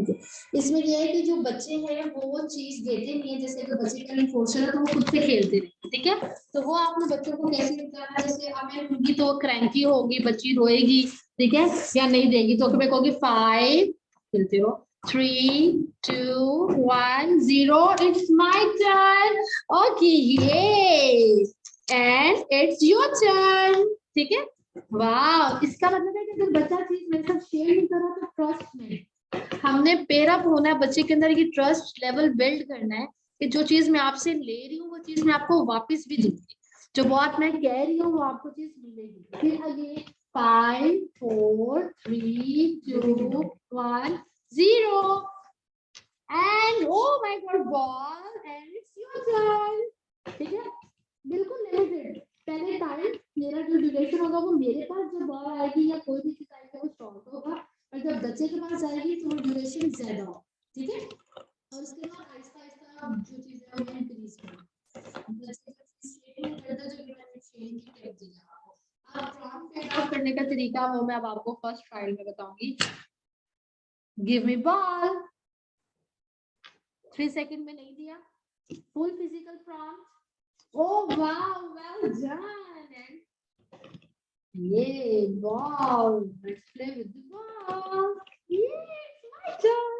Okay. इसमें ये है कि जो बच्चे हैं वो चीज देते नहीं है, जैसे अगर बच्चे का रिइंफोर्सर है तो वो खुद से खेलते हैं, ठीक है। तो वो आपने बच्चों को कैसे बताना, जैसे अब मैं कहूंगी तो क्रैंकी होगी, बच्ची रोएगी, ठीक है, या नहीं देगी, तो मैं कहूंगी 5 खेलते हो, 3 2 1 0 इट्स माय टर्न। ओके ये एंड इट्स योर टर्न, ठीक है। वाह, इसका मतलब है कि अगर बच्चा चीज मेरे साथ शेयर नहीं कर रहा तो ट्रस्ट नहीं, हमने पेयर अप होना है, बच्चे के अंदर ये ट्रस्ट लेवल बिल्ड करना है कि जो चीज मैं आपसे ले रही हूँ वो चीज मैं आपको वापस भी दूंगी, जो बात मैं कह रही हूँ वो आपको चीज मिलेगी। फिर again 5 4 3 2 1 0 and oh my God ball and it's your turn, ठीक है। बिल्कुल लिमिटेड, पहले टाइम मेरा जो ड्यूरेशन होगा वो मेरे पास जब बॉल आएगी या कोई भी चीज आएगी वो शॉर्ट होगा, और जब बच्चे के पास आएगी तो वो ड्यूरेशन ज्यादा हो, ठीक है। और उसके बाद आहिस्ता आहिस्ता जो चीजें हैं वो इंक्रीज करें, बच्चे का स्टेट करता जो मैंने चेंज कर दिया आपको। अब प्रॉम्प्ट पेड आउट करने का तरीका वो मैं अब आपको फर्स्ट ट्रायल में बताऊंगी। गिव मी बॉल, 3 सेकंड में नहीं दिया, full physical prompt. Oh wow, well done. And yay, ball. Let's play with the ball. Yay, it's my turn.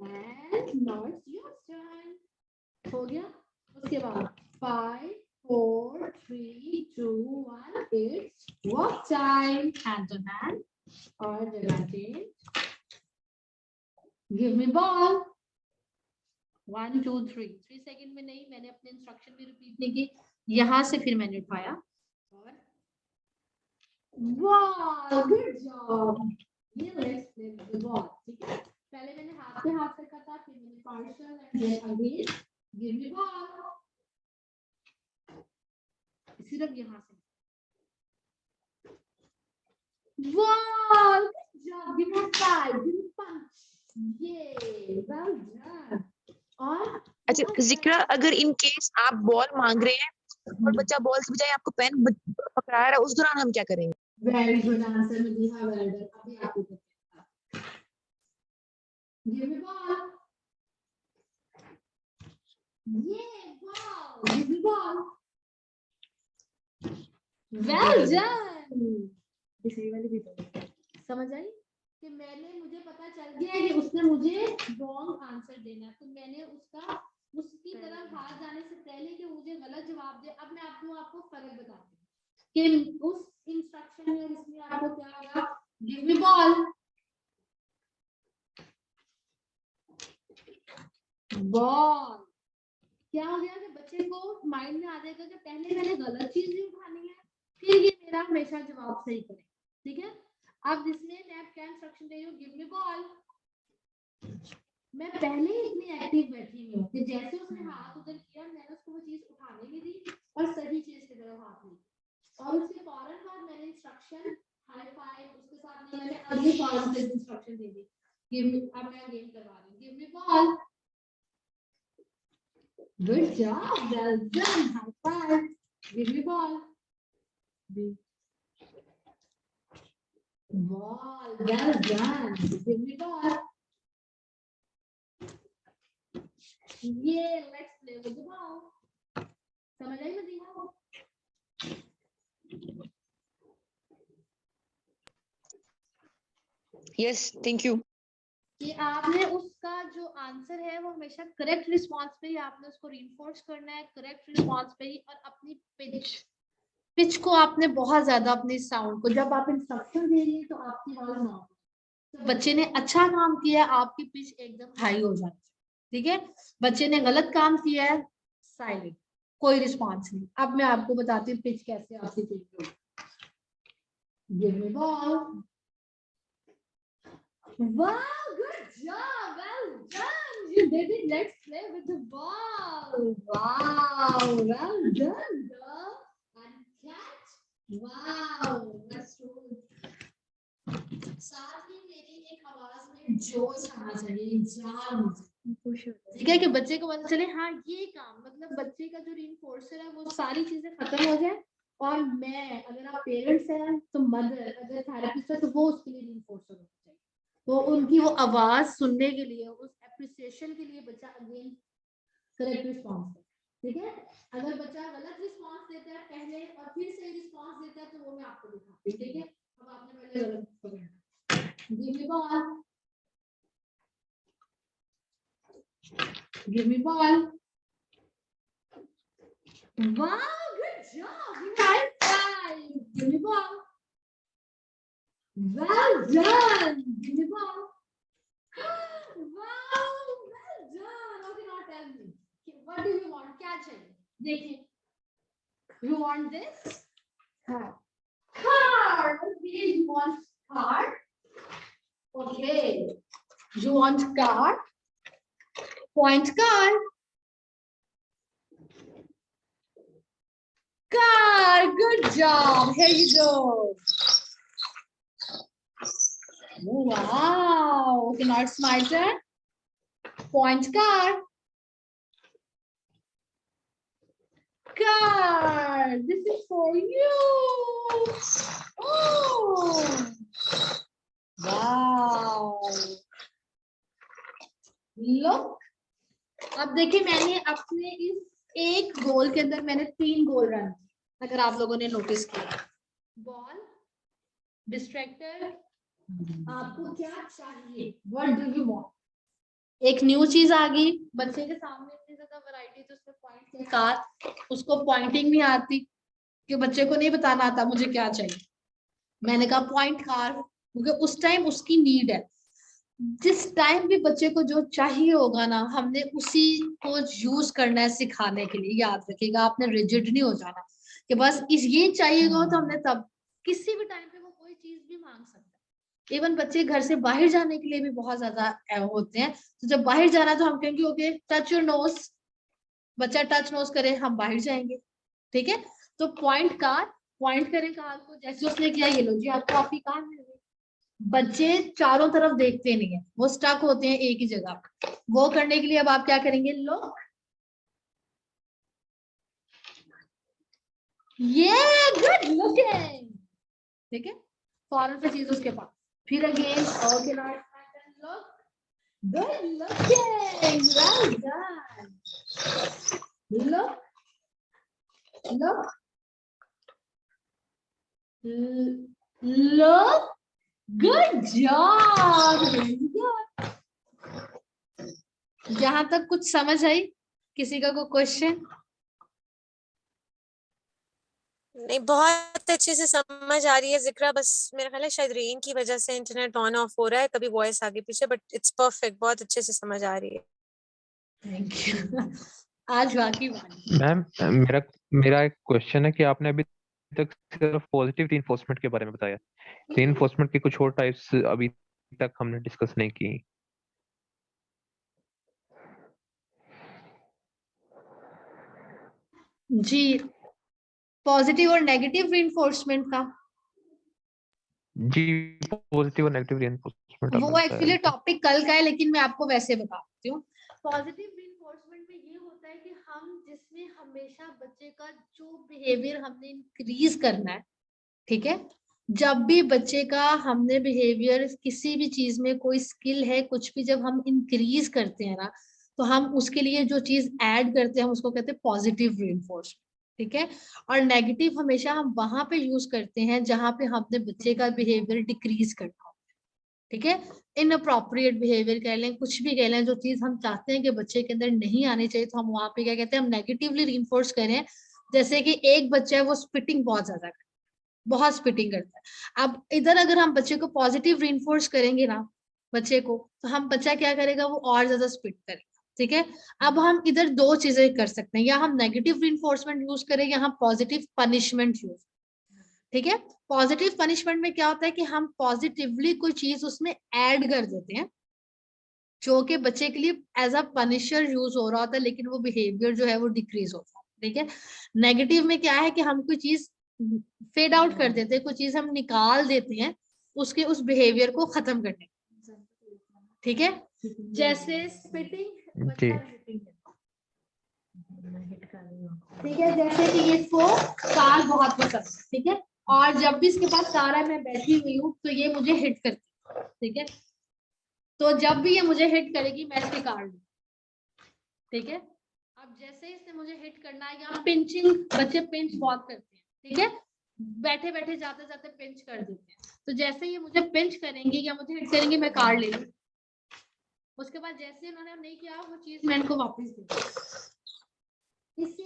And now it's your turn. हो गया? उसके बाद 5 4 3 2 1 it's walk time. Hand to hand. और जगह change. Give me ball. 1 2 3 second में नहीं, मैंने अपने इंस्ट्रक्शन भी रिपीट नहीं की, यहाँ से फिर मैंने उठाया और वाह गुड जॉब। ये let's play with the ball, ठीक है। पहले मैंने हाथ पे हाथ रखा था, फिर मैंने partial and then again give me ball, सिर्फ यहाँ से वाह good job, give me 5 give me punch, ये वेल डन। और अच्छा जिक्रा, अगर इन केस आप बॉल मांग रहे हैं और बच्चा बॉल के बजाय आपको पेन पकड़ा रहा है, उस दौरान हम क्या करेंगे? Very good answer Madiha, well done. अभी आपको गिव मी बॉल, ये ball, give me ball, well done. दूसरी वाली भी समझ आई कि मुझे पता चल गया है कि उसने मुझे रॉन्ग आंसर देना है, तो मैंने उसकी तरफ हाथ जाने से पहले कि मुझे गलत जवाब दे। अब मैं आपको फर्क बताती हूँ कि उस इंस्ट्रक्शन में और इसमें आपको क्या होगा। गिव मी बॉल, बॉल, क्या हो गया कि बच्चे को माइंड में आ जाएगा कि पहले मैंने गलत चीज भी उठानी है, फिर ये मेरा हमेशा जवाब सही करे, ठीक है। अब इसमें मैं क्या इंस्ट्रक्शन दे रही हूँ, गिव मी बॉल, मैं पहले ही इतनी एक्टिव बैठी हुई हूँ कि जैसे उसने हाथ उधर किया मैंने उसको वो चीज उठाने भी दी और सही चीज की तरफ हाथ ली, और उसके फौरन बाद मैंने इंस्ट्रक्शन हाई फाइव उसके साथ मैंने अगली फौरन से इंस्ट्रक्शन दे दी, गिव मी। अब मैं गेम करवा रही हूँ, give me ball, good job, well done, high five, give me ball, ball, well done, give me ball, yeah, let's play with the ball, समझ आई मदीना? Yes thank you. कि आपने उसका जो आंसर है वो हमेशा करेक्ट रिस्पांस पे ही आपने उसको रीइंफोर्स करना है, करेक्ट रिस्पांस पे ही, और अपनी पिच को आपने बहुत ज्यादा अपनी साउंड को जब आप इंस्ट्रक्शन दे रही है तो आपकी आवाज ना हो, तो बच्चे ने अच्छा काम किया आपकी पिच एकदम हाई हो जाती है, ठीक है। बच्चे ने गलत काम किया है साइलेंट, कोई रिस्पांस नहीं। अब मैं आपको बताती हूँ पिच कैसे आपकी पिच होगी। Give me ball, wow, good job, well done, you did it, let's play with the ball, wow, well done girl, and catch, wow, that's good। साथ ही मेरी एक आवाज में जोश आना चाहिए, जान, ठीक है, कि बच्चे को पता चले हाँ ये काम, मतलब बच्चे का जो रीइंफोर्सर है वो सारी चीजें खत्म हो जाए, और मैं, अगर आप पेरेंट्स हैं तो मदर, अगर थेरेपिस्ट है तो वो उसके लिए रीइंफोर्सर होना चाहिए, तो उनकी वो आवाज सुनने के लिए, उस एप्रिसिएशन के लिए बच्चा अगेन करेक्ट रिस्पॉन्स है। ठीक है, अगर बच्चा गलत रिस्पॉन्स देता है पहले और फिर सही रिस्पॉन्स देता है तो वो मैं आपको दिखाती हूँ। ठीक है, अब आपने पहले गलत पकड़ा, give me ball, give me ball, wow, good job, high five, give me ball, well done, give me ball, wow, well done, okay now tell me, what do you want, क्या चाहिए, देखिए, you want this card, card, okay, you want card, okay, you want card, point card, card, good job, here you go. Wow, okay, now it's my turn. Point card. Card, this is for you. Oh, wow. Look, अब देखिए मैंने अपने इस एक गोल के अंदर मैंने 3 गोल run, अगर आप लोगों ने नोटिस किया, बॉल, डिस्ट्रैक्टर, आपको क्या चाहिए, व्हाट डू यू वांट, एक न्यू चीज आ गई बच्चे के सामने, इतनी ज्यादा वैरायटी, तो उसमें पॉइंट के कार, उसको पॉइंटिंग नहीं आती कि बच्चे को नहीं बताना आता मुझे क्या चाहिए, मैंने कहा पॉइंट कार, क्योंकि उस टाइम उसकी नीड है, जिस टाइम भी बच्चे को जो चाहिए होगा ना, हमने उसी को यूज करना है सिखाने के लिए, याद रखिएगा, आपने रिजिड नहीं हो जाना कि बस इस ये चाहिएगा, तो हमने तब, किसी भी टाइम पे वो कोई चीज भी मांग सकता है। इवन बच्चे घर से बाहर जाने के लिए भी बहुत ज्यादा होते हैं, तो जब बाहर जाना तो हम कहेंगे ओके टच योर नोज, बच्चा टच नोज करे, हम बाहर जाएंगे। ठीक है, तो पॉइंट कार, पॉइंट करें कार को, जैसे उसने किया, ये लो जी आपको आपकी कार मिल गई। बच्चे चारों तरफ देखते नहीं है, वो स्टक होते हैं एक ही जगह, वो करने के लिए अब आप क्या करेंगे, लो ये गुड लुकिंग, ठीक है, फौरन से चीज उसके पास, फिर again okay look good looking, well done, look look look, good job. जहां तक कुछ समझ आई, किसी का कोई क्वेश्चन? नहीं, बहुत अच्छे से समझ आ रही है जिक्रा, बस मेरा ख्याल है शायद रेन की वजह से इंटरनेट ऑन ऑफ हो रहा है, कभी वॉइस आगे पीछे, बट इट्स परफेक्ट, बहुत अच्छे से समझ आ रही है। Thank you. आज बाकी मैम मेरा मेरा एक क्वेश्चन है कि आपने अभी तक सिर्फ पॉजिटिव रीइंफोर्समेंट के बारे में बताया, रीइंफोर्समेंट के कुछ और टाइप्स अभी तक हमने डिस्कस नहीं की। जी, पॉजिटिव और नेगेटिव रीइंफोर्समेंट का, जी पॉजिटिव और नेगेटिव रीइंफोर्समेंट वो एक्चुअली टॉपिक कल का है, लेकिन मैं आपको वैसे बता देती हूँ। पॉजिटिव रीइंफोर्समेंट में ये होता है कि हम जिसमें हमेशा बच्चे का जो बिहेवियर हमने इंक्रीज करना है, ठीक है, जब भी बच्चे का हमने बिहेवियर, किसी भी चीज में कोई स्किल है, कुछ भी जब हम इंक्रीज करते हैं ना, तो हम उसके लिए जो चीज ऐड करते हैं हम उसको कहते हैं पॉजिटिव रीइंफोर्समेंट। ठीक है, और नेगेटिव हमेशा हम वहां पे यूज करते हैं जहां पे हमने बच्चे का बिहेवियर डिक्रीज करना हो। ठीक है, इनअप्रोप्रिएट बिहेवियर कह लें, कुछ भी कह लें, जो चीज हम चाहते हैं कि बच्चे के अंदर नहीं आनी चाहिए, तो हम वहां पे क्या कहते हैं, हम नेगेटिवली रीइंफोर्स करें। जैसे कि एक बच्चा है वो स्पिटिंग बहुत ज्यादा करता है, बहुत स्पिटिंग करता है, अब इधर अगर हम बच्चे को पॉजिटिव रीइंफोर्स करेंगे ना बच्चे को, तो हम बच्चा क्या करेगा, वो और ज्यादा स्पिट करेगा। ठीक है, अब हम इधर दो चीजें कर सकते हैं, या हम नेगेटिव रीइंफोर्समेंट यूज करें या हम पॉजिटिव पनिशमेंट यूज। ठीक है, पॉजिटिव पनिशमेंट में क्या होता है कि हम पॉजिटिवली कोई चीज उसमें ऐड कर देते हैं जो कि बच्चे के लिए एज अ पनिशर यूज हो रहा होता है, लेकिन वो बिहेवियर जो है वो डिक्रीज होता है। ठीक है, नेगेटिव में क्या है कि हम कोई चीज फेड आउट कर देते हैं, कोई चीज हम निकाल देते हैं उसके उस बिहेवियर को खत्म करने। ठीक है, जैसे स्पिटिंग, जी ठीक है, जैसे कि इसको कार बहुत पसंद है, ठीक है, और जब भी इसके पास कार है, मैं बैठी हुई हूँ तो ये मुझे हिट करती है। ठीक है, तो जब भी ये मुझे हिट करेगी मैं इसके काट दूँ, ठीक है। अब जैसे ही इसने मुझे हिट करना है, या पिंचिंग, बच्चे पिंच बहुत करते हैं, ठीक है, बैठे बैठे जाते जाते पिंच कर देते हैं, तो जैसे ये मुझे पिंच करेंगी या मुझे हिट करेंगी मैं कार्ड ले लूँ, उसके बाद जैसे उन्होंने नहीं किया वो चीज मैं इनको वापस दे दूँ। इससे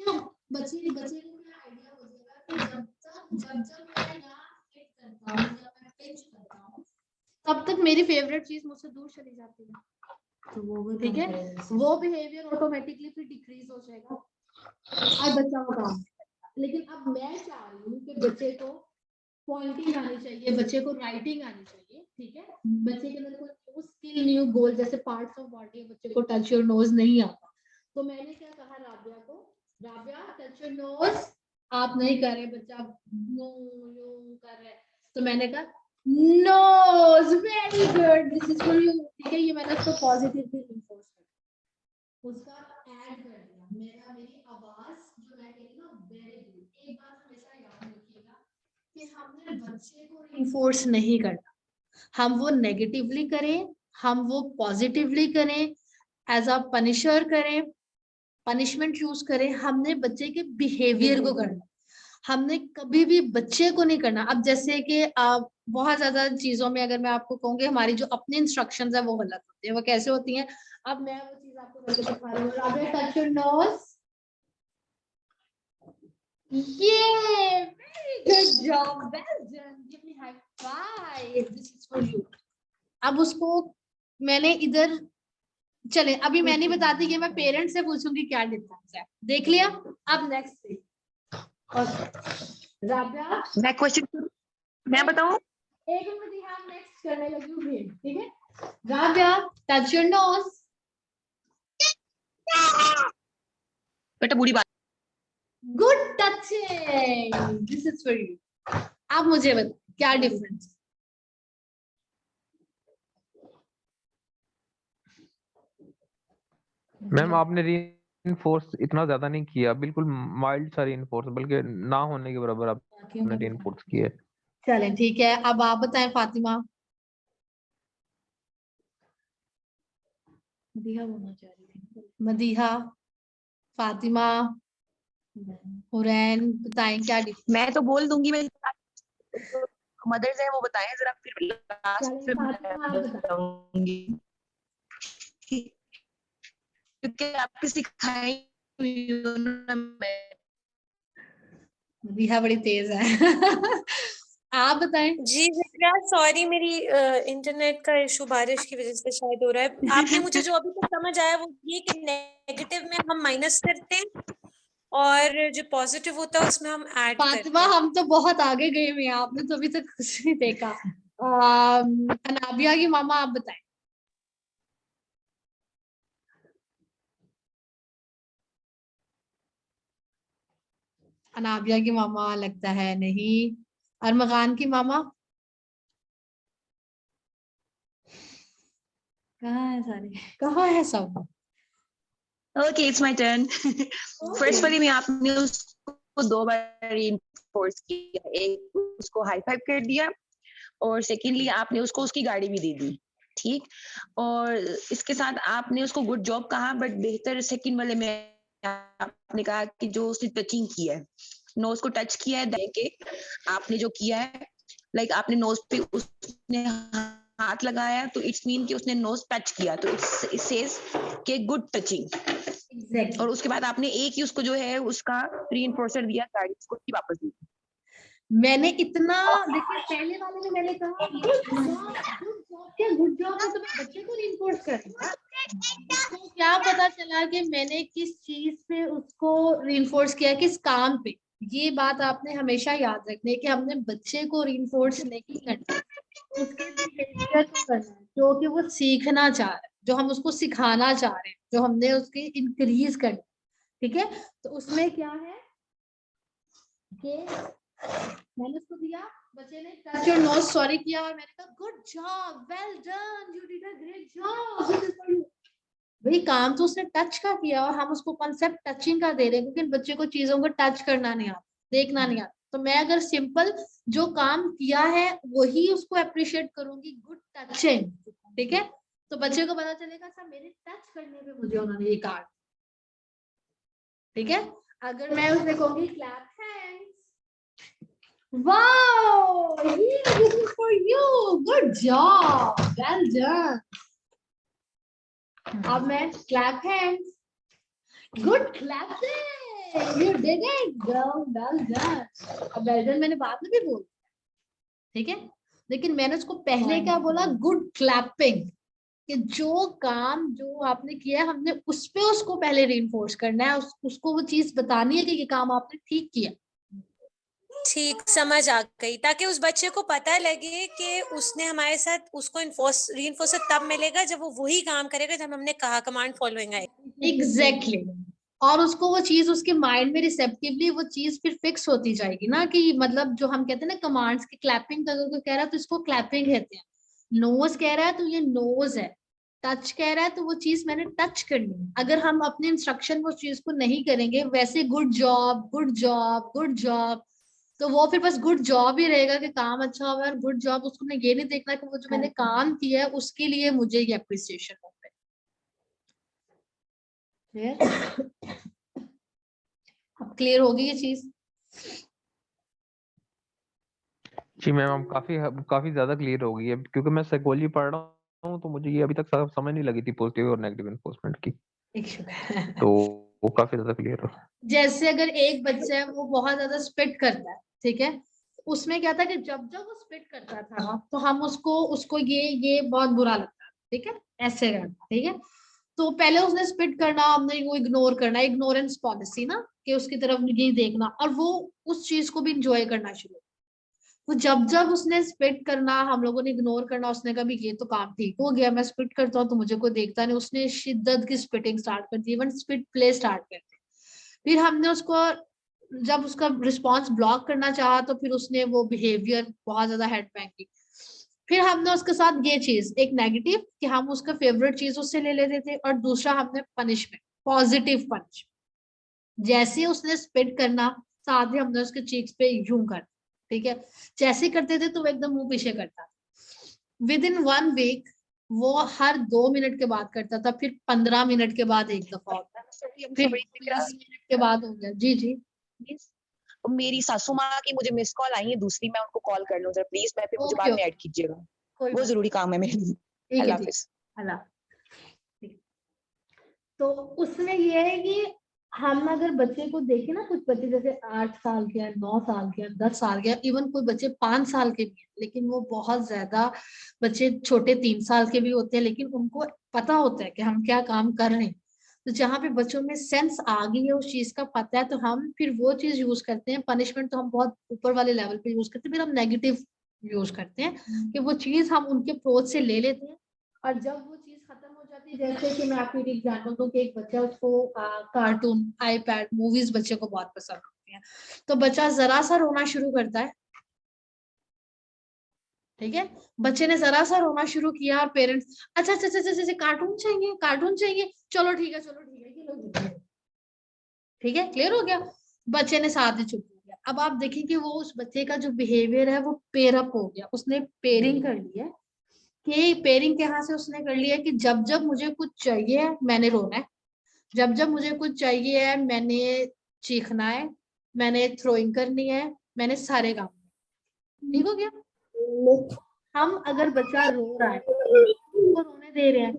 बच्चे को आइडिया हो जाएगा कि जब मैं यहाँ हिट करता हूँ या मैं पिंच करता हूँ तब तक मेरी फेवरेट चीज मुझसे दूर चली जाती है, तो वो ठीक है, वो बिहेवियर ऑटोमेटिकली फिर डिक्रीज हो जाएगा और बच्चा वो काम करेगा। लेकिन अब मैं चाह रही हूँ कि बच्चे को पॉइंटिंग आनी चाहिए, बच्चे को राइटिंग आनी चाहिए, ठीक है, बच्चे के अंदर कोई न्यू स्किल, न्यू गोल, जैसे पार्ट्स ऑफ बॉडी बच्चे को टच योर नोज नहीं आता, तो मैंने क्या कहा राबिया को, राबिया टच योर नोज, आप नहीं कर रहे, बच्चा नो यू कर रहे, तो मैंने कहा nose, very good, this is for you, ठीक है, ये मैंने उसको पॉजिटिवली रिइंफोर्स कर उसका ऐड कर दिया, मेरी आवाज जो मैं कह रही ना, वेरी गुड। एक बात हमेशा याद रखिएगा कि हमने बच्चे को रिइंफोर्स नहीं करना, हम वो नेगेटिवली करें, हम वो पॉजिटिवली करें, एज अ पनिशर करें, पनिशमेंट यूज करें, हमने बच्चे के बिहेवियर को करना, हमने कभी भी बच्चे को नहीं करना। अब जैसे कि बहुत ज्यादा चीजों में अगर मैं आपको कहूँगी हमारी जो अपनी इंस्ट्रक्शंस है वो गलत होती है, वो कैसे होती हैं, अब मैं वो चीज आपको करके दिखा रही हूँ, टच योर नोज, ये very good job, well done, give me high five, this is for you. अब उसको मैंने इधर, चले अभी मैं नहीं बताती कि मैं पेरेंट्स से पूछूंगी क्या डिफरेंस है, देख लिया। अब नेक्स्ट से राबिया, मैं क्वेश्चन मैं बताऊं? एक मिनट, हम नेक्स्ट करने लगी हूँ फिर, ठीक है। राबिया टच योर नोज, बेटा बुरी बात। Good touching, this is for you. आप मुझे बताओ क्या डिफरेंस? मैम आपने रीइंफोर्स इतना ज्यादा नहीं किया, बिल्कुल माइल्ड सा रीइंफोर्स, बल्कि ना होने के बराबर आपने रीइंफोर्स किया। चले ठीक है, अब आप बताएं फातिमा। मदीहा बोलना चाह रही थी, मदीहा, फातिमा, हुरैन, बताएं क्या डिफरेंस? मैं तो बोल दूंगी, मैं मदर्स है वो बताएं जरा, फिर लास्ट में फातिमा आप बताएं। बताऊंगी क्योंकि आपकी सिखाई हुई हो ना मैं। मदीहा बड़ी तेज है आप बताएं। जी जिक्रा, सॉरी मेरी इंटरनेट का इशू बारिश की वजह से शायद हो रहा है। आपने मुझे जो अभी तक समझ आया वो ये कि नेगेटिव में हम माइनस करते हैं और जो पॉजिटिव होता है उसमें हम ऐड करते फातिमा हैं। हम तो बहुत आगे गए हुए हैं, आपने तो अभी तक कुछ नहीं देखा। अनाबिया की मामा आप बताएं। अनाबिया की मामा लगता है नहीं। अरमगान की मामा कहाँ है? सारे कहाँ है सब? Okay it's my turn. First वाली में आपने उसको 2 बार रीइंफोर्स किया, एक उसको हाई फाइव कर दिया और सेकेंडली आपने उसको उसकी गाड़ी भी दे दी, ठीक। और इसके साथ आपने उसको गुड जॉब कहा, बट बेहतर सेकंड वाले में आपने कहा कि जो उसने टचिंग किया है, नोज को टच किया है, दे के आपने जो किया है, लाइक आपने नोज पे उसने हाथ लगाया तो इट्स मीन कि उसने नोज टच किया, तो इट सेज कि गुड टचिंग। Exactly. और उसके बाद आपने एक ही उसको जो है उसका रीइंफोर्सर दिया, गाड़ी उसको वापस दी। मैंने इतना, देखिए पहले वाले में मैंने कहा क्या गुड जॉब है, तो मैं बच्चे को रिइंफोर्स कर रही हूं। तो क्या पता चला कि मैंने किस चीज पे उसको रिइंफोर्स किया, किस काम पे। ये बात आपने हमेशा याद रखनी है कि हमने बच्चे को रिइंफोर्स नहीं करना, उसके बिहेवियर को करना है जो कि वो सीखना चाह रहा है, जो हम उसको सिखाना चाह रहे हैं, जो हमने उसकी इंक्रीज करना, ठीक है। तो उसमें क्या है कि मैंने उसको दिया, बच्चे ने टच योर नोज सॉरी किया और मैंने कहा good job, well done, you did a great job, this is for you. भाई काम तो उसने टच का किया और हम उसको कॉन्सेप्ट टचिंग का दे रहे हैं, क्योंकि बच्चे को चीजों को टच करना नहीं आता, देखना नहीं आता। तो मैं अगर सिंपल जो काम किया है वही उसको अप्रिशिएट करूंगी, गुड टचिंग, ठीक है। तो बच्चे को पता चलेगा सर मेरे टच करने पे मुझे उन्होंने ये कहा, ठीक है। अगर मैं उससे कहूंगी clap hands, wow this is for you, good job, well done. अब मैं clap hands, good clap, you did it girl, well done. अब वेल डन मैंने बाद में भी बोला, ठीक है, लेकिन मैंने उसको पहले क्या बोला, गुड क्लैपिंग, कि जो काम जो आपने किया है हमने उस पे उसको पहले रीइंफोर्स करना है, उसको वो चीज बतानी है कि ये काम आपने ठीक किया। ठीक, समझ आ गई, ताकि उस बच्चे को पता लगे कि उसने हमारे साथ, उसको रीइंफोर्स तब मिलेगा जब वो वही काम करेगा जब हमने कहा, कमांड फॉलोइंग आए। एग्जैक्टली और उसको वो चीज उसके माइंड में रिसेप्टिवली वो चीज फिर फिक्स होती जाएगी ना, कि मतलब जो हम कहते हैं ना कमांड्स की क्लैपिंग, अगर कोई कह रहा है तो इसको क्लैपिंग कहते हैं, नोज कह रहा है तो ये नोज है, टच कह रहा है तो वो चीज मैंने टच करनी है। अगर हम अपने इंस्ट्रक्शन में उस चीज को नहीं करेंगे वैसे good job good job good job, तो वो फिर बस गुड जॉब ही रहेगा कि काम अच्छा हुआ है, गुड जॉब, उसको ये नहीं देखना कि वो जो मैंने काम किया है उसके लिए मुझे ये अप्रिसिएशन हो रहा है। अब क्लियर होगी ये चीज? जी मैम, हम काफी ज्यादा क्लियर हो गई है, क्योंकि मैं साइकोलॉजी पढ़ रहा हूँ तो मुझे ये अभी तक समझ नहीं लगी थी पॉजिटिव और नेगेटिव इन्फोर्समेंट की, तो वो काफी ज्यादा क्लियर हो। जैसे अगर एक बच्चा है वो बहुत ज्यादा स्पिट करता है, ठीक है, उसमें क्या था कि जब जब वो स्पिट करता था तो हम उसको उसको ये बहुत बुरा लगता, ठीक है, ऐसे करना, ठीक है। तो पहले उसने स्पिट करना, हमने वो इग्नोर करना, इग्नोरेंस पॉलिसी ना, कि उसकी तरफ नहीं देखना, और वो उस चीज को भी इंजॉय करना शुरू। तो जब जब उसने स्पिट करना, हम लोगों ने इग्नोर करना, उसने कहा भी ये तो काम ठीक हो गया, मैं स्पिट करता हूँ तो मुझे कोई देखता नहीं, उसने शिद्दत की स्पिटिंग स्टार्ट कर दी, इवन स्पिट प्ले स्टार्ट कर दी। फिर हमने उसको जब उसका रिस्पॉन्स ब्लॉक करना चाहा तो फिर उसने वो बिहेवियर बहुत ज्यादा हेड बैंग की। फिर हमने उसके साथ ये चीज एक नेगेटिव कि हम उसका फेवरेट चीज उससे ले लेते थे, और दूसरा हमने पनिशमेंट, पॉजिटिव पनिशमेंट, जैसे उसने स्पिट करना साथ ही हमने उसके चीक्स पे यूं कर, ठीक है, जैसे करते थे तो वो एकदम मुंह पीछे करता। विद इन 1 वीक वो हर 2 मिनट के बाद करता था, फिर 15 मिनट के बाद एक दफा होता, फिर 20 मिनट के बाद हो गया। जी जी मेरी सासू माँ की मुझे मिस कॉल आई है दूसरी, मैं उनको कॉल कर लूं जरा प्लीज, मैं फिर मुझे ओके बाद में ओके, ऐड कीजिएगा, कोई वो बात जरूरी काम है मेरे लिए। ठीक है, अल्लाह ठीक हाफिज। अल्लाह। ठीक। तो उसमें ये है कि हम अगर बच्चे को देखें ना, कुछ बच्चे जैसे 8 साल के, 9 साल के, 10 साल के, इवन कोई बच्चे 5 साल के भी हैं, लेकिन वो बहुत ज्यादा बच्चे छोटे 3 साल के भी होते हैं, लेकिन उनको पता होता है कि हम क्या काम कर रहे हैं। तो जहाँ पे बच्चों में सेंस आ गई है उस चीज का पता है, तो हम फिर वो चीज यूज करते हैं। पनिशमेंट तो हम बहुत ऊपर वाले लेवल पे यूज करते हैं, फिर हम नेगेटिव यूज करते हैं कि वो चीज हम उनके अप्रोच से ले लेते हैं, और जब वो चीज खत्म हो जाती है, जैसे कि मैं आपको एक एग्जांपल दूं कि एक बच्चा, उसको कार्टून, आईपैड, मूवीज बच्चे को बहुत पसंद होती हैं, तो बच्चा जरा सा रोना शुरू करता है, ठीक है, बच्चे ने जरा सा रोना शुरू किया और पेरेंट्स अच्छा अच्छा अच्छा अच्छा कार्टून चाहिए, कार्टून चाहिए, चलो ठीक है, चलो ठीक है, ये लो, ठीक है, क्लियर हो गया, बच्चे ने साथ ही चुप हो गया। अब आप देखिए कि वो उस बच्चे का जो बिहेवियर है वो पेयर अप हो गया, उसने पेयरिंग कर लिया, कि पेयरिंग कहाँ से उसने कर लिया कि जब जब मुझे कुछ चाहिए मैंने रोना है, जब जब मुझे कुछ चाहिए है मैंने चीखना है, मैंने थ्रोइंग करनी है, मैंने सारे काम, ठीक हो गया। हम अगर बच्चा रो रहा है उसको रोने दे रहे हैं,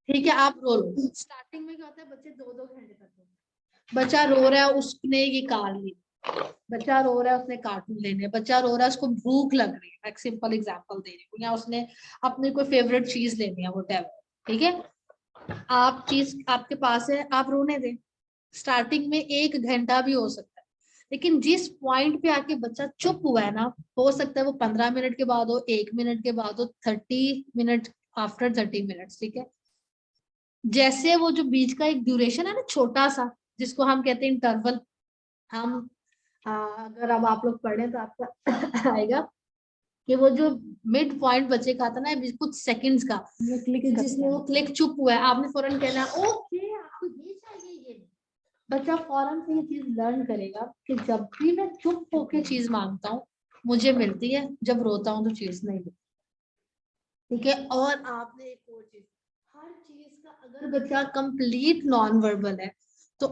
ठीक है, आप रो लो। स्टार्टिंग में क्या होता है, बच्चे 2-2 घंटे तक रोते हैं। बच्चा रो रहा है उसने ये कार ली, बच्चा रो रहा है उसने कार्टून लेने, बच्चा रो रहा है उसको भूख लग रही है, एक सिंपल एग्जांपल दे रही हूँ, या उसने अपनी कोई फेवरेट चीज लेनी है, वो ठीक है, आप चीज आपके पास है, आप रोने दें। स्टार्टिंग में 1 घंटा भी हो सकता है, लेकिन जिस पॉइंट पे आके बच्चा चुप हुआ है ना, हो सकता है वो 15 मिनट के बाद हो, 1 मिनट के बाद हो, 30 मिनट, आफ्टर 30 मिनट, ठीक है, जैसे वो जो बीच का एक ड्यूरेशन है ना छोटा सा, जिसको हम कहते हैं इंटरवल, हम अगर अब आप लोग पढ़े तो आपका आएगा कि वो जो मिड पॉइंट बच्चे का था ना कुछ सेकंड्स का, कि जिसमें वो क्लिक चुप हुआ है, आपने फौरन कहना ओके आपको ये चाहिए, ये बच्चा फौरन से ये चीज लर्न करेगा कि जब भी मैं चुप होके चीज मांगता हूँ मुझे मिलती है, जब रोता हूँ तो चीज नहीं मिलती, ठीक है। और आपने एक और चीज, हर चीज का, अगर बच्चा कंप्लीट नॉन वर्बल है तो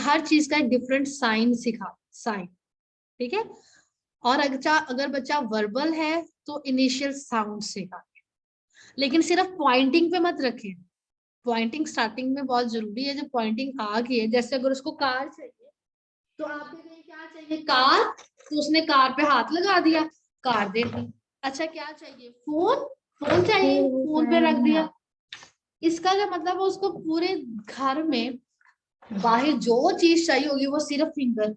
हर चीज का एक डिफरेंट साइन सिखा, साइन, ठीक है। और अगर बच्चा वर्बल है तो इनिशियल साउंड सिखा, लेकिन सिर्फ पॉइंटिंग पे मत रखें। पॉइंटिंग स्टार्टिंग में बहुत जरूरी है। जब पॉइंटिंग आ गई है, जैसे अगर उसको कार चाहिए तो आप दे दें क्या चाहिए, कार, तो उसने कार पे हाथ लगा दिया, कार दे दी। अच्छा क्या चाहिए, फोन, फोन चाहिए, फोन पे रख दिया। इसका जो मतलब है उसको पूरे घर में बाहर जो चीज चाहिए होगी वो सिर्फ फिंगर,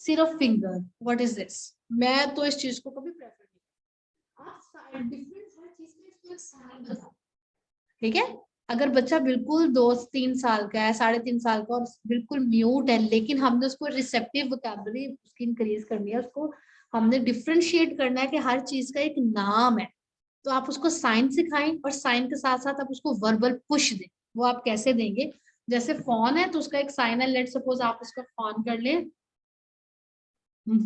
सिर्फ फिंगर। What is this? मैं तो इस चीज को कभी प्रेफर नहीं। आप डिफरेंट हर चीज में इसको एक साइन बताओ, ठीक है। अगर बच्चा बिल्कुल 2-3 साल का है, 3.5 साल का, और बिल्कुल म्यूट है, लेकिन हमने उसको रिसेप्टिव वोकैबुलरी उसकी इंक्रीज करनी है, उसको हमने डिफरेंशिएट करना है कि हर चीज का एक नाम है, तो आप उसको साइन सिखाएं और साइन के साथ साथ आप उसको वर्बल पुश दें। वो आप कैसे देंगे, जैसे फोन है तो उसका एक साइन है, लेट सपोज आप उसका फोन कर ले,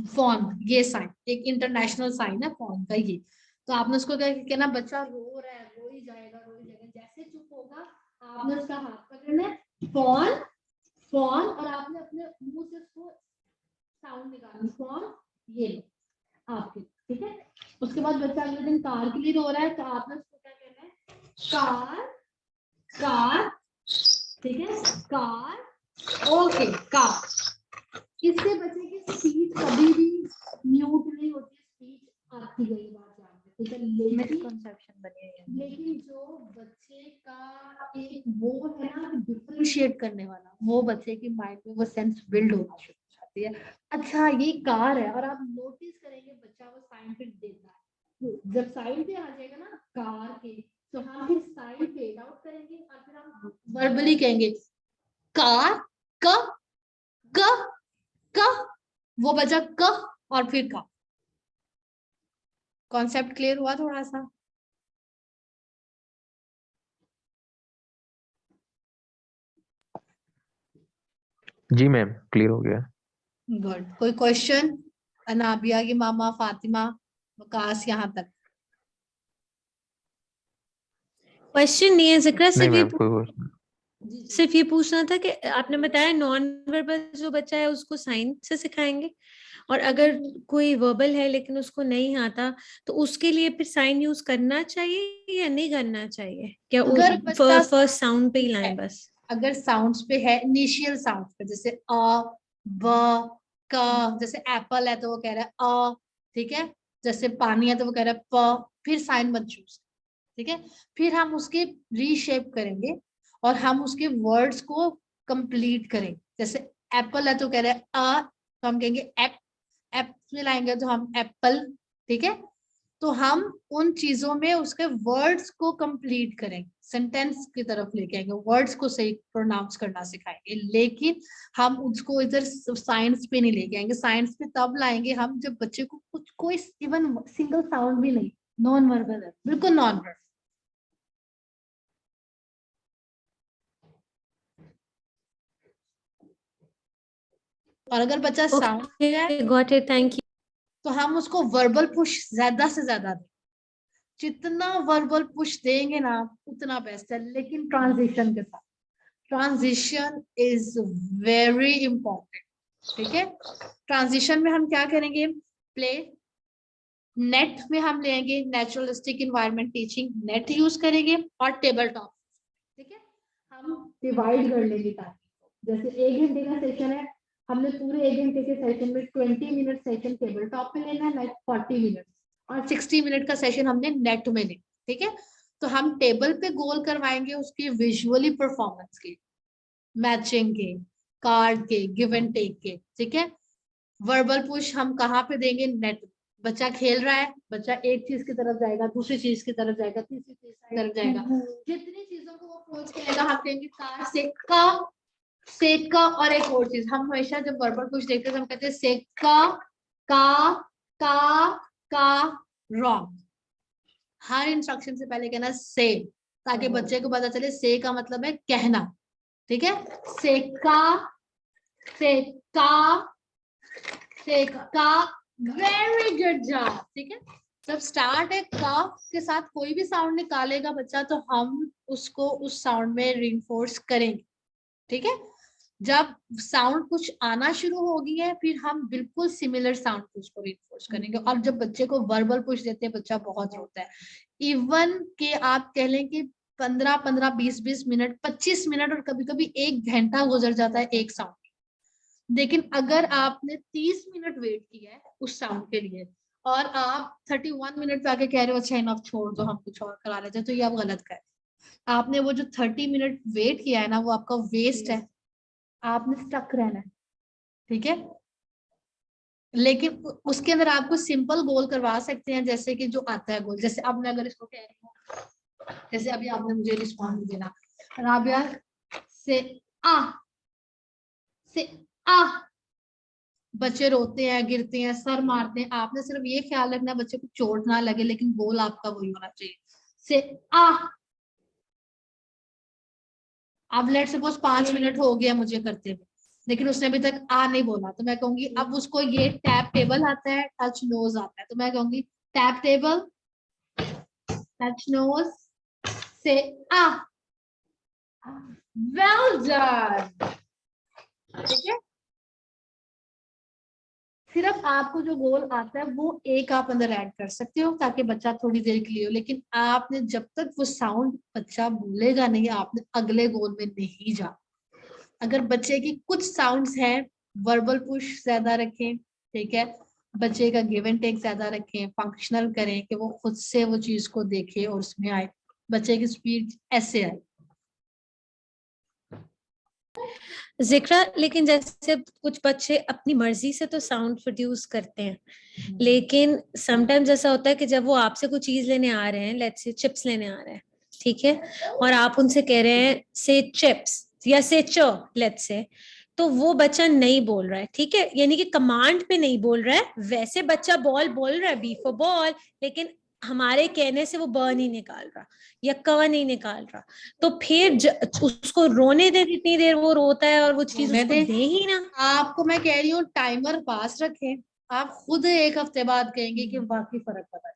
फोन, ये साइन एक इंटरनेशनल साइन है फोन का ये। तो आपने उसको क्या कहना, बच्चा रो रहा है, रो ही जाएगा, रो ही जाएगा, जैसे चुप होगा आपने उसका हाथ पकड़ना है, फोन, फोन, और आपने अपने मुंह से उसको साउंड निकालनी, फोन, ये लो आपके, ठीक है। उसके बाद बच्चा अगले दिन कार के लिए रो रहा है तो आपने उसको क्या कहना है, कार, कार, ठीक है, कार, ओके, कार। इससे बच्चे की स्पीच कभी भी म्यूट नहीं होती, स्पीच आती गई बात जानते, ठीक है। लेकिन जो बच्चे का एक वो है ना डिफरेंशिएट करने वाला, वो बच्चे की माइंड में वो सेंस बिल्ड होना शुरू हो जाती है। अच्छा ये कार है, और आप नोटिस करेंगे बच्चा वो साइन पे देता है, जब साइन पे आ जाएगा ना कार के, तो हम फिर साइन फेड आउट करेंगे और फिर हम वर्बली कहेंगे कार, क, वो बचा क और फिर का। कॉन्सेप्ट क्लियर हुआ थोड़ा सा? जी मैम, क्लियर हो गया। गुड। कोई क्वेश्चन? अनाबिया की मामा, फातिमा, वकास, यहाँ तक क्वेश्चन नहीं है जिक्र, नहीं मैम, कोई क्वेश्चन। सिर्फ ये पूछना था कि आपने बताया नॉन वर्बल जो बच्चा है उसको साइन से सिखाएंगे, और अगर कोई वर्बल है लेकिन उसको नहीं आता तो उसके लिए फिर साइन यूज करना चाहिए या नहीं करना चाहिए? क्या अगर बच्चा फर्स्ट साउंड पे ही लाएं बस? अगर साउंड्स पे है, इनिशियल साउंड्स पे, जैसे अ, ब, क, जैसे एप्पल है तो वो कह रहा है अ, ठीक है। जैसे पानी है तो वो कह रहा है प, फिर साइन मत चूज, ठीक है। फिर हम उसके रीशेप करेंगे और हम उसके वर्ड्स को कंप्लीट करेंगे। जैसे एप्पल है तो कह रहे हैं अ, तो हम कहेंगे एप, एप में लाएंगे तो हम एप्पल, ठीक है। तो हम उन चीजों में उसके वर्ड्स को कंप्लीट करेंगे, सेंटेंस की तरफ लेके आएंगे, वर्ड्स को सही प्रोनाउंस करना सिखाएंगे। लेकिन हम उसको इधर साइंस पे नहीं लेके आएंगे। साइंस पे तब लाएंगे हम जब बच्चे को कुछ कोई इवन सिंगल साउंड भी नहीं, नॉन वर्बल है, बिल्कुल नॉन वर्बल। और अगर बच्चा साउंड है गॉट इट, थैंक यू। तो हम उसको वर्बल पुश ज्यादा से ज्यादा दें। जितना वर्बल पुश देंगे ना उतना बेस्ट है, लेकिन ट्रांजिशन के साथ। ट्रांजिशन इज वेरी इंपॉर्टेंट, ठीक है। ट्रांजिशन में हम क्या करेंगे, प्ले, नेट में हम लेंगे naturalistic environment teaching, net use करेंगे, और टेबल टॉप, ठीक है। हम डिवाइड कर लेंगे ताकि जैसे 1 घंटे का सेशन है, हमने पूरे 1 घंटे के सेशन में 20 मिनट सेशन टेबल टॉप पे लेना है, लाइक 40 मिनट, और 60 मिनट का सेशन हमने नेट में लेना, ठीक है। तो हम टेबल पे गोल करवाएंगे उसकी विजुअली परफॉर्मेंस के, मैचिंग के, कार्ड के, गिव एंड टेक के, ठीक है। वर्बल पुश हम कहाँ पे देंगे, नेट। बच्चा खेल रहा है, बच्चा एक चीज की तरफ जाएगा, दूसरी चीज की तरफ जाएगा, तीसरी चीज की तरफ जाएगा, जितनी चीजों को वो अप्रोच करेगा हम कहेंगे कार, सेका, और एक और चीज हम हमेशा जब वर्बल पुश देखते हैं तो हम कहते हैं सेका, का रॉन्ग। हर इंस्ट्रक्शन से पहले कहना से, ताकि बच्चे को पता चले से का मतलब है कहना, ठीक है। सेका, सेका, सेका, वेरी गुड जॉब, ठीक है। जब स्टार्ट है काफ के साथ कोई भी साउंड निकालेगा बच्चा तो हम उसको उस साउंड में रिइंफोर्स करेंगे, ठीक है। जब साउंड कुछ आना शुरू हो गई है फिर हम बिल्कुल सिमिलर साउंड को उसको रिइंफोर्स करेंगे। और जब बच्चे को वर्बल पुश देते हैं बच्चा बहुत रोता है, इवन के आप कह लें कि 15-15, 20-20 मिनट, 25 मिनट और कभी कभी 1 घंटा गुजर जाता है एक साउंड। लेकिन अगर आपने 30 मिनट वेट किया है उस साउंड के लिए और आप 31 मिनट पे आके कह रहे हो अच्छा इनफ छोड़ दो हम कुछ और करा लेते हैं, तो ये आप गलत कर रहे हैं। आपने वो जो 30 मिनट वेट किया है ना वो आपका वेस्ट है, आपने स्टक रहना है, ठीक है। लेकिन उसके अंदर आपको सिंपल गोल करवा सकते हैं, जैसे कि जो आता है गोल, जैसे अब मैं अगर इसको कह रही हूँ, जैसे अभी आपने मुझे रिस्पॉन्स देना राबिया से आ, से आ, बच्चे रोते हैं, गिरते हैं, सर मारते हैं, आपने सिर्फ ये ख्याल रखना है बच्चे को चोट ना लगे, लेकिन गोल आपका वही होना चाहिए से आ। अब लेट सपोज 5 मिनट हो गया मुझे करते हुए लेकिन उसने अभी तक आ नहीं बोला, तो मैं कहूंगी अब उसको ये टैप टेबल आता है, टच नोज आता है, तो मैं कहूंगी टैप टेबल, टच नोज से आ। वेल डन, ठीक है। सिर्फ आपको जो गोल आता है वो एक आप अंदर ऐड कर सकते हो ताकि बच्चा थोड़ी देर के लिए हो, लेकिन आपने जब तक वो साउंड बच्चा भूलेगा नहीं आपने अगले गोल में नहीं जा। अगर बच्चे की कुछ साउंड्स हैं वर्बल पुश ज्यादा रखें, ठीक है, बच्चे का गिव एंड टेक ज्यादा रखें, फंक्शनल करें कि वो खुद से वो चीज को देखे और उसमें आए, बच्चे की स्पीड ऐसे आए। जिक्रा, लेकिन जैसे कुछ बच्चे अपनी मर्जी से तो साउंड प्रोड्यूस करते हैं, लेकिन समटाइम्स ऐसा होता है कि जब वो आपसे कोई चीज लेने आ रहे हैं, लेट्स से चिप्स लेने आ रहे हैं, ठीक है, और आप उनसे कह रहे हैं से चिप्स या से च, लेट्स से, तो वो बच्चा नहीं बोल रहा है, ठीक है, यानी कि कमांड पे नहीं बोल रहा है, वैसे बच्चा बॉल बोल रहा है, बी फॉर बॉल, लेकिन हमारे कहने से वो ब नहीं निकाल रहा या क नहीं निकाल रहा, तो फिर उसको रोने दे, जितनी देर वो रोता है और वो चीज उसको दे ही ना। आपको मैं कह रही हूँ टाइमर पास रखें, आप खुद एक हफ्ते बाद कहेंगे कि बाकी फर्क पता है।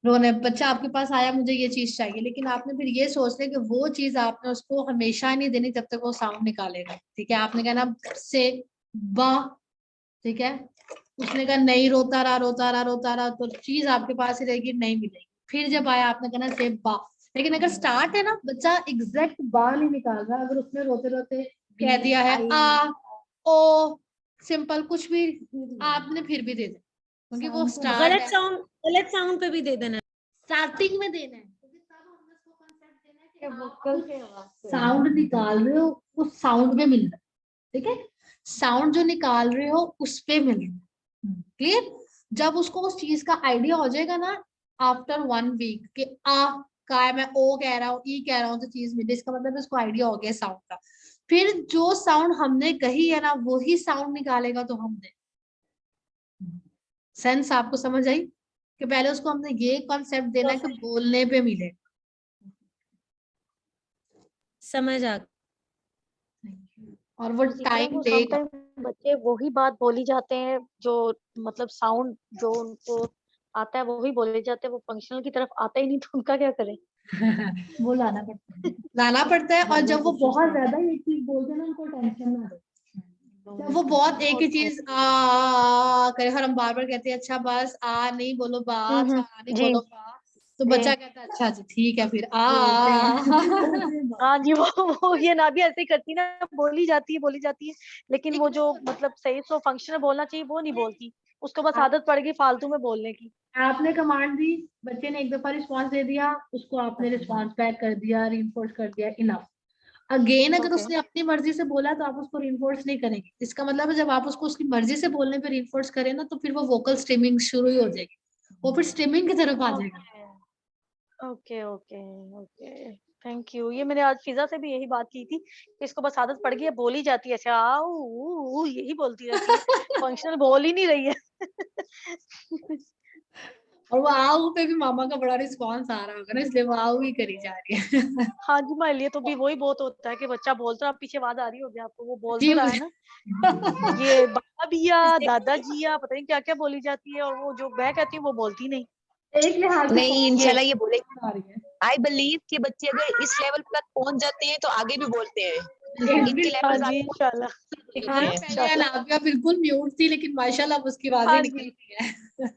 रोने बच्चा आपके पास आया मुझे ये चीज चाहिए, लेकिन आपने फिर ये सोच लिया कि वो चीज आपने उसको हमेशा नहीं देनी जब तक वो साउंड निकालेगा, ठीक है। आपने कहना से बा, ठीक है, उसने कहा नहीं, रोता रहा रोता रहा रोता रहा, तो चीज आपके पास ही रहेगी, नहीं मिलेगी। फिर जब आया आपने कहना से बा, लेकिन अगर स्टार्ट है ना बच्चा एग्जैक्ट बा नहीं निकाल रहा, अगर उसने रोते रोते कह दिया है आ ओ सिंपल कुछ भी, आपने फिर भी दे देना क्योंकि वो स्टार्ट है। गलत साउंड पे भी दे देना, स्टार्टिंग में देना है क्योंकि तब हमने उसको कांसेप्ट देना है कि वोकल साउंड निकाल रहे हो उस साउंड में मिल रहा है, ठीक है, साउंड जो निकाल रहे हो उस पे मिल रहा है, क्लियर। जब उसको उस चीज का आइडिया हो जाएगा ना आफ्टर 1 वीक कि आ का है, मैं ओ कह रहा हूँ, ई कह रहा हूँ, तो चीज मिली, इसका मतलब उसको आइडिया हो गया साउंड का। फिर जो साउंड हमने कही है ना वही साउंड निकालेगा तो हम दे। सेंस आपको समझ आई कि पहले उसको हमने ये कॉन्सेप्ट देना है कि बोलने पे मिले। समझ आ। और वो टाइम देगा। बच्चे वही बात बोली जाते हैं जो मतलब साउंड जो उनको आता है वही बोले जाते हैं, वो फंक्शनल की तरफ आता ही नहीं, तो उनका क्या करें। वो लाना पड़ता है और जब वो बहुत ज्यादा ये चीज बोलते हैं ना उनको टेंशन ना हो, जब वो बहुत एक ही चीज आ करे और हम बार बार कहते हैं अच्छा बस आ नहीं बोलो बा, अच्छा आ नहीं बोलो बा, तो बच्चा कहता है अच्छा जी ठीक है फिर आ। हाँ जी, वो ये ना भी ऐसे ही करती ना, बोली जाती है, लेकिन वो जो मतलब सही से फंक्शनल बोलना चाहिए वो नहीं बोलती, उसको बस आदत पड़ गई फालतू में बोलने की। आपने कमांड दी, बच्चे ने एक दफा रिस्पांस दे दिया, उसको आपने रिस्पांस बैक कर दिया, रीइंफोर्स कर दिया, इनफ। अगेन अगर उसने अपनी मर्जी से बोला तो आप उसको रीइंफोर्स नहीं करेंगे, इसका मतलब है जब आप उसको उसकी मर्जी से बोलने पे रीइंफोर्स करें ना तो फिर वो वोकल स्ट्रीमिंग शुरू ही हो जाएगी, वो फिर स्ट्रीमिंग की तरफ आ जाएगा। Okay okay okay, thank you. ये मैंने आज फिजा से भी यही बात की थी कि इसको बस आदत पड़ गई है, बोली जाती है ऐसे आओ यही बोलती रहती है, फंक्शनल बोल ही नहीं रही है। और वो आओ पे भी मामा का बड़ा रिस्पांस आ रहा होगा ना, इसलिए वो आओ ही करी जा रही है। हाँ जी, हमारे लिए तो भी वही बहुत होता है कि बच्चा बोल तो, आप पीछे आवाज आ रही होगी आपको, वो बोल जी तो रहा है ना। ये बाबा भैया दादा जिया पता नहीं क्या क्या बोली जाती है, और वो जो मैं कहती हूँ वो बोलती नहीं। एक लिहाज से नहीं, इंशाल्लाह ये बोले आ रही है। आई बिलीव कि बच्चे अगर इस लेवल तक पहुंच जाते हैं तो आगे भी बोलते हैं। इनके हाँ लेवल जी इंशाल्लाह। हाँ, हैं। पहले अनाबिया बिल्कुल म्यूट थी, लेकिन माशाल्लाह अब उसकी आवाजें हाँ निकल जी। रही है।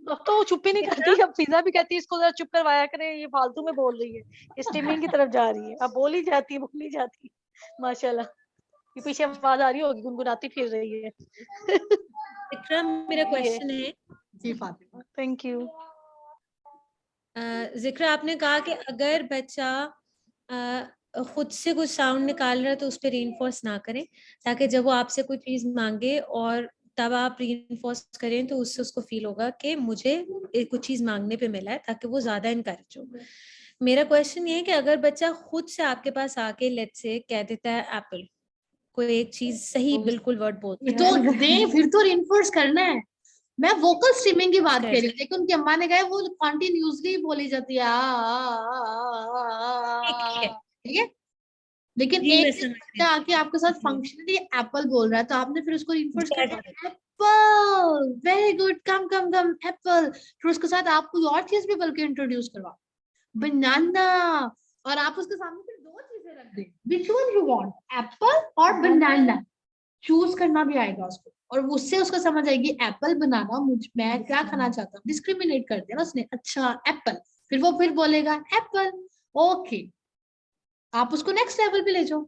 अब तो वो चुप ही नहीं करती, अब फिजा भी कहती है इसको जरा चुप करवाया करे, ये फालतू में बोल रही है, स्ट्रीमिंग की तरफ जा रही है, अब बोल ही जाती है माशाल्लाह। ये पीछे आवाज आ रही होगी, गुनगुनाती फिर रही है। विक्रम, मेरा ये क्वेश्चन है, जी फातिमा। Thank you. जिक्र आपने कहा कि अगर बच्चा खुद से कुछ साउंड निकाल रहा है तो उस पर रीइंफोर्स ना करें, ताकि जब वो आपसे कोई चीज मांगे और तब आप रीइंफोर्स करें तो उससे उसको फील होगा कि मुझे कुछ चीज मांगने पे मिला है, ताकि वो ज्यादा इनकरेज हो। मेरा क्वेश्चन ये है कि अगर बच्चा खुद से आपके पास आके लेट्स से कह देता है एप्पल, कोई एक चीज सही बिल्कुल वर्ड बोलता तो है, दे, फिर तो रीइंफोर्स करना है। मैं वोकल स्ट्रीमिंग की बात कर- कर रही हूँ, लेकिन उनकी अम्मा ने कहा है वो कॉन्टिन्यूसली बोली जाती है ठीक है ठीक है। लेकिन जी, मैं एक दिन समझ बच्चा रही आके आपके साथ हूँ। फंक्शनली एप्पल बोल रहा है, तो आपने फिर उसको रीइंफोर्स करना Get है, एप्पल वेरी गुड, कम कम कम एप्पल। फिर उसके साथ आप कोई और चीज भी बल्कि इंट्रोड्यूस करवाओ, बनाना, और आप उसके सामने फिर दो चीजें रख दें, which one you want, Apple और बनाना, चूज करना भी आएगा उसको, और उससे उसको समझ आएगी एप्पल बनाना मैं क्या खाना चाहता हूँ, डिस्क्रिमिनेट कर दिया ना उसने, अच्छा एप्पल, फिर वो फिर बोलेगा एप्पल, ओके, आप उसको नेक्स्ट लेवल पे ले जाओ।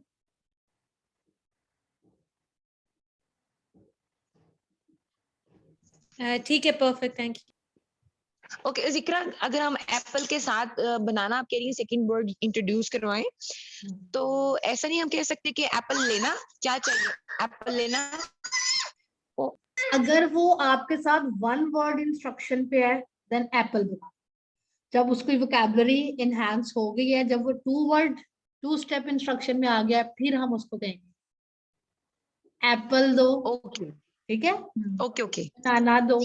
ठीक है, परफेक्ट, थैंक यू। ओके जिक्रा, अगर हम एप्पल के साथ बनाना आप कह रही हैं सेकंड वर्ड इंट्रोड्यूस करवाएं, तो ऐसा नहीं हम कह सकते कि एप्पल लेना, क्या चाहिए एप्पल लेना। अगर वो आपके साथ वन वर्ड इंस्ट्रक्शन पे है देन एप्पल बना, जब उसकी वोकैबुलरी इनहैंस हो गई है, जब वो टू स्टेप इंस्ट्रक्शन में आ गया, फिर हम उसको कहेंगे एप्पल दो, ओके ठीक है, ओके ओके बनाना दो।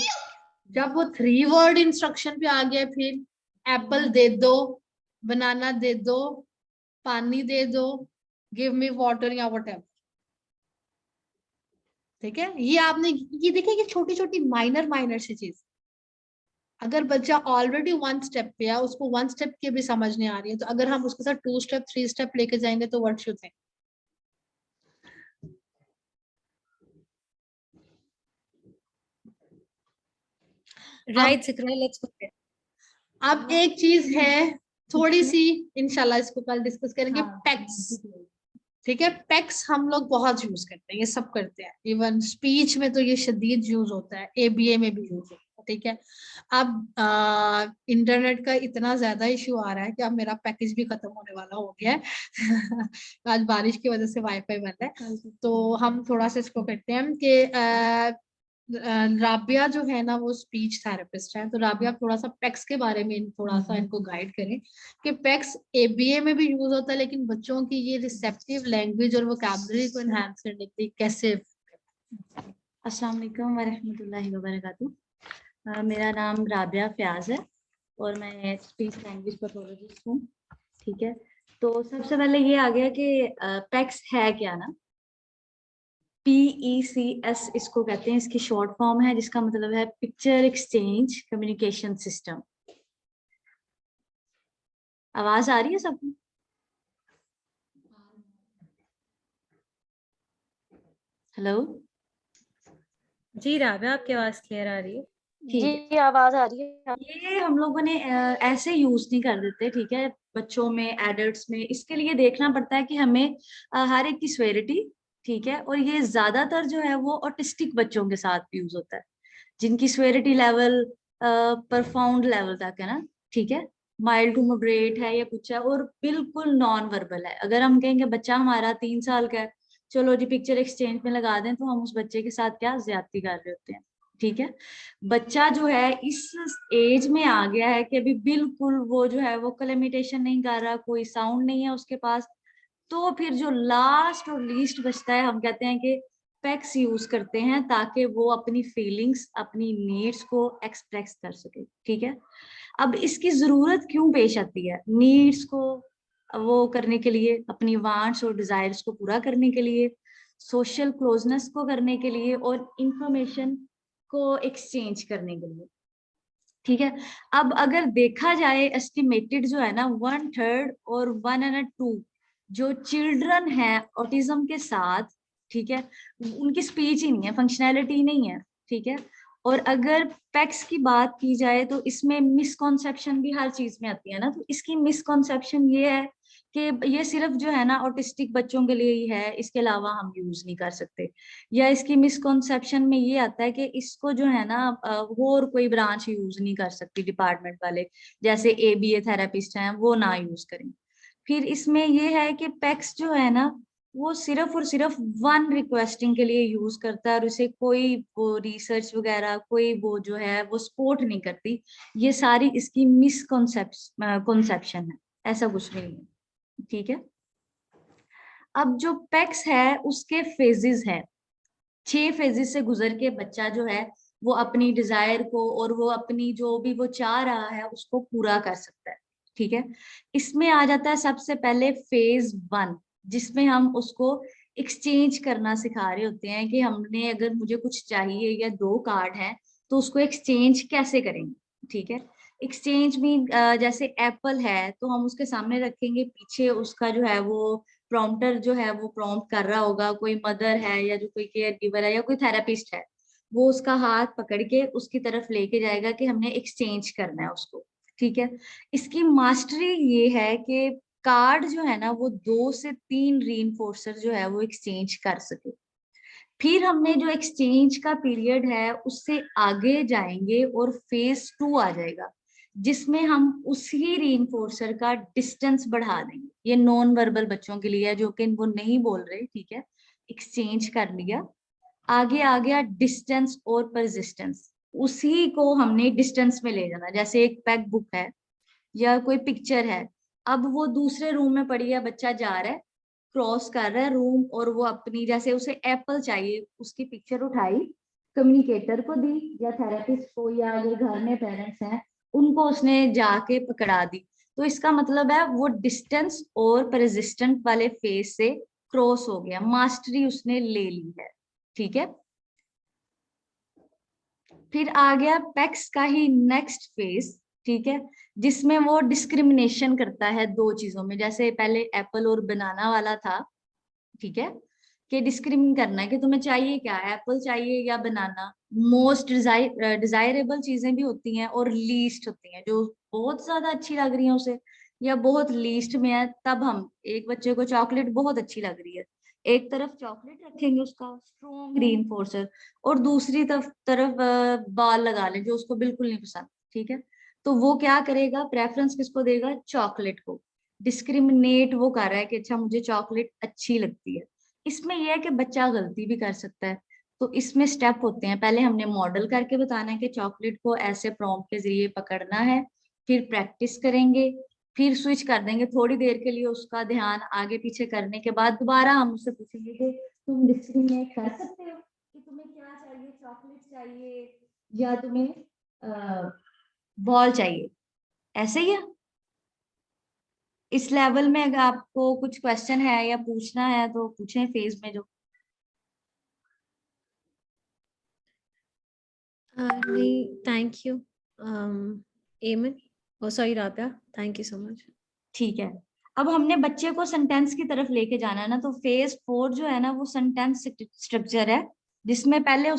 जब वो 3 वर्ड इंस्ट्रक्शन पे आ गया, फिर एप्पल दे दो, बनाना दे दो, पानी दे दो, गिव मी वाटर या वट, ठीक है। ये आपने ये देखिए कि छोटी छोटी माइनर माइनर सी चीज, अगर बच्चा ऑलरेडी वन स्टेप पे है, उसको वन स्टेप की भी समझ नहीं आ रही है, तो अगर हम उसके साथ 2 स्टेप 3 स्टेप लेके जाएंगे तो व्हाट यू थिंक। राइट जिक्र, लेट्स गो। अब एक चीज है थोड़ी सी, इंशाल्लाह इसको कल डिस्कस करेंगे, पैक्स, ठीक है। पैक्स हम लोग बहुत यूज करते हैं, ये सब करते हैं, इवन स्पीच में तो ये शदीद यूज होता है, एबीए में भी यूज होता है, ठीक है। अब इंटरनेट का इतना ज्यादा इशू आ रहा है कि अब मेरा पैकेज भी खत्म होने वाला हो गया है आज बारिश की वजह से वाईफाई बंद है, तो हम थोड़ा सा इसको करते हैं कि राबिया जो है ना वो स्पीच थेरेपिस्ट है, तो राबिया आप थोड़ा सा पैक्स के बारे में थोड़ा सा इनको गाइड करें कि पैक्स एबीए में भी यूज होता है, लेकिन बच्चों की ये रिसेप्टिव लैंग्वेज और वोकैबुलरी को एनहांस करने के लिए कैसे। अस्सलाम वालेकुम वरहमतुल्लाहि वबरकातुहू। मेरा नाम राबिया फयाज है और मैं स्पीच लैंग्वेज पैथोलॉजिस्ट हूँ, ठीक है। तो सबसे पहले ये आ गया कि पैक्स है क्या ना, PECS इसको कहते हैं, इसकी शॉर्ट फॉर्म है, जिसका मतलब है पिक्चर एक्सचेंज कम्युनिकेशन सिस्टम। आवाज आ रही है सबको? हेलो जी राबिया, आपकी आवाज क्लियर आ रही है। जी आवाज आ रही है। ये हम लोगों ने ऐसे यूज नहीं कर देते, ठीक है, बच्चों में एडल्ट्स में, इसके लिए देखना पड़ता है कि हमें हर एक की स्वेरिटी, ठीक है, और ये ज्यादातर जो है वो ऑटिस्टिक बच्चों के साथ यूज होता है, जिनकी स्वेरिटी लेवल परफाउंड लेवल तक है ना, ठीक है, माइल्ड टू मॉडरेट है या कुछ है, और बिल्कुल नॉन वर्बल है। अगर हम कहेंगे बच्चा हमारा 3 साल का है, चलो जी पिक्चर एक्सचेंज में लगा दें, तो हम उस बच्चे के साथ क्या ज्यादती कर रहे होते हैं, ठीक है। बच्चा जो है इस एज में आ गया है कि अभी बिल्कुल वो जो है वो कलेमिटेशन नहीं कर रहा, कोई साउंड नहीं है उसके पास, तो फिर जो लास्ट और लीस्ट बचता है, हम कहते हैं कि पैक्स यूज करते हैं, ताकि वो अपनी फीलिंग्स, अपनी नीड्स को एक्सप्रेस कर सके, ठीक है। अब इसकी जरूरत क्यों पेश आती है, नीड्स को वो करने के लिए, अपनी वांट्स और डिजायर्स को पूरा करने के लिए, सोशल क्लोजनेस को करने के लिए, और इंफॉर्मेशन को एक्सचेंज करने के लिए। ठीक है। अब अगर देखा जाए एस्टिमेटेड जो है ना 1/3 और 1/2 जो चिल्ड्रन है ऑटिज्म के साथ, ठीक है, उनकी स्पीच ही नहीं है, फंक्शनैलिटी नहीं है, ठीक है। और अगर पैक्स की बात की जाए तो इसमें मिसकॉन्सेप्शन भी हर चीज में आती है ना, तो इसकी मिसकॉन्सेप्शन ये है कि ये सिर्फ जो है ना ऑटिस्टिक बच्चों के लिए ही है, इसके अलावा हम यूज नहीं कर सकते। या इसकी मिसकॉन्सेप्शन में ये आता है कि इसको जो है ना और कोई ब्रांच यूज नहीं कर सकती डिपार्टमेंट वाले, जैसे ABA थेरेपिस्ट हैं वो ना यूज करें। फिर इसमें ये है कि पैक्स जो है ना वो सिर्फ और सिर्फ वन रिक्वेस्टिंग के लिए यूज करता है, और उसे कोई वो रिसर्च वगैरह कोई वो जो है वो सपोर्ट नहीं करती। ये सारी इसकी मिसकॉन्सेप्शन है, ऐसा कुछ नहीं है, ठीक है। अब जो पैक्स है उसके फेजेस है, 6 फेजेस से गुजर के बच्चा जो है वो अपनी डिजायर को और वो अपनी जो भी वो चाह रहा है उसको पूरा कर सकता है, ठीक है। इसमें आ जाता है सबसे पहले फेज 1, जिसमें हम उसको एक्सचेंज करना सिखा रहे होते हैं कि हमने अगर मुझे कुछ चाहिए या 2 कार्ड हैं तो उसको एक्सचेंज कैसे करेंगे, ठीक है। एक्सचेंज में जैसे एप्पल है तो हम उसके सामने रखेंगे, पीछे उसका जो है वो प्रॉम्प्टर जो है वो प्रॉम्प्ट कर रहा होगा, कोई मदर है या जो कोई केयर गिवर है या कोई थेरेपिस्ट है, वो उसका हाथ पकड़ के उसकी तरफ लेके जाएगा कि हमने एक्सचेंज करना है उसको, ठीक है। इसकी मास्टरी ये है कि कार्ड जो है ना वो 2 से 3 रीइंफोर्सर जो है वो एक्सचेंज कर सके। फिर हमने जो एक्सचेंज का पीरियड है उससे आगे जाएंगे और फेज 2 आ जाएगा, जिसमें हम उसी रीइंफोर्सर का डिस्टेंस बढ़ा देंगे। ये नॉन वर्बल बच्चों के लिए है जो कि वो नहीं बोल रहे, ठीक है। एक्सचेंज कर लिया, आगे आ गया डिस्टेंस और परसिस्टेंस, उसी को हमने डिस्टेंस में ले जाना। जैसे एक पैक बुक है या कोई पिक्चर है, अब वो दूसरे रूम में पड़ी है, बच्चा जा रहा है क्रॉस कर रहा है रूम, और वो अपनी जैसे उसे एप्पल चाहिए, उसकी पिक्चर उठाई, कम्युनिकेटर को दी या थेरेपिस्ट को, या अगर घर में पेरेंट्स हैं उनको उसने जाके पकड़ा दी। तो इसका मतलब है वो डिस्टेंस और परसिस्टेंट वाले फेज से क्रॉस हो गया, मास्टरी उसने ले ली है, ठीक है। फिर आ गया पैक्स का ही नेक्स्ट फेज, ठीक है, जिसमें वो डिस्क्रिमिनेशन करता है 2 चीजों में। जैसे पहले एप्पल और बनाना वाला था, ठीक है, कि डिस्क्रिमिनेट करना है कि तुम्हें चाहिए क्या, एप्पल चाहिए या बनाना। मोस्ट डिजायरेबल चीजें भी होती हैं और लीस्ट होती हैं, जो बहुत ज्यादा अच्छी लग रही है उसे या बहुत लीस्ट में है। तब हम एक बच्चे को चॉकलेट बहुत अच्छी लग रही है, एक तरफ चॉकलेट रखेंगे उसका स्ट्रॉन्ग रीइंफोर्सर, और दूसरी तरफ बाल लगा लें जो उसको बिल्कुल नहीं पसंद, ठीक है। तो वो क्या करेगा, प्रेफरेंस किसको देगा, चॉकलेट को। डिस्क्रिमिनेट वो कर रहा है कि अच्छा मुझे चॉकलेट अच्छी लगती है। इसमें यह है कि बच्चा गलती भी कर सकता है, तो इसमें स्टेप होते हैं। पहले हमने मॉडल करके बताना है कि चॉकलेट को ऐसे प्रॉम्प्ट के जरिए पकड़ना है, फिर प्रैक्टिस करेंगे, फिर स्विच कर देंगे थोड़ी देर के लिए, उसका ध्यान आगे पीछे करने के बाद दोबारा हम उससे पूछेंगे कि तुम डिस्क्रिमिनेट कर सकते हो कि तुम्हें क्या चाहिए, चॉकलेट चाहिए या तुम्हें बॉल चाहिए, ऐसे ही है। इस लेवल में अगर आपको कुछ क्वेश्चन है या पूछना है तो पूछें फेज में जो। नहीं, thank you Eman, oh sorry Rabia, thank you so much. ठीक है, अब हमने बच्चे को सेंटेंस की तरफ लेके जाना है ना, तो फेज 4 जो है ना वो सेंटेंस स्ट्रक्चर है, जिसमें पहले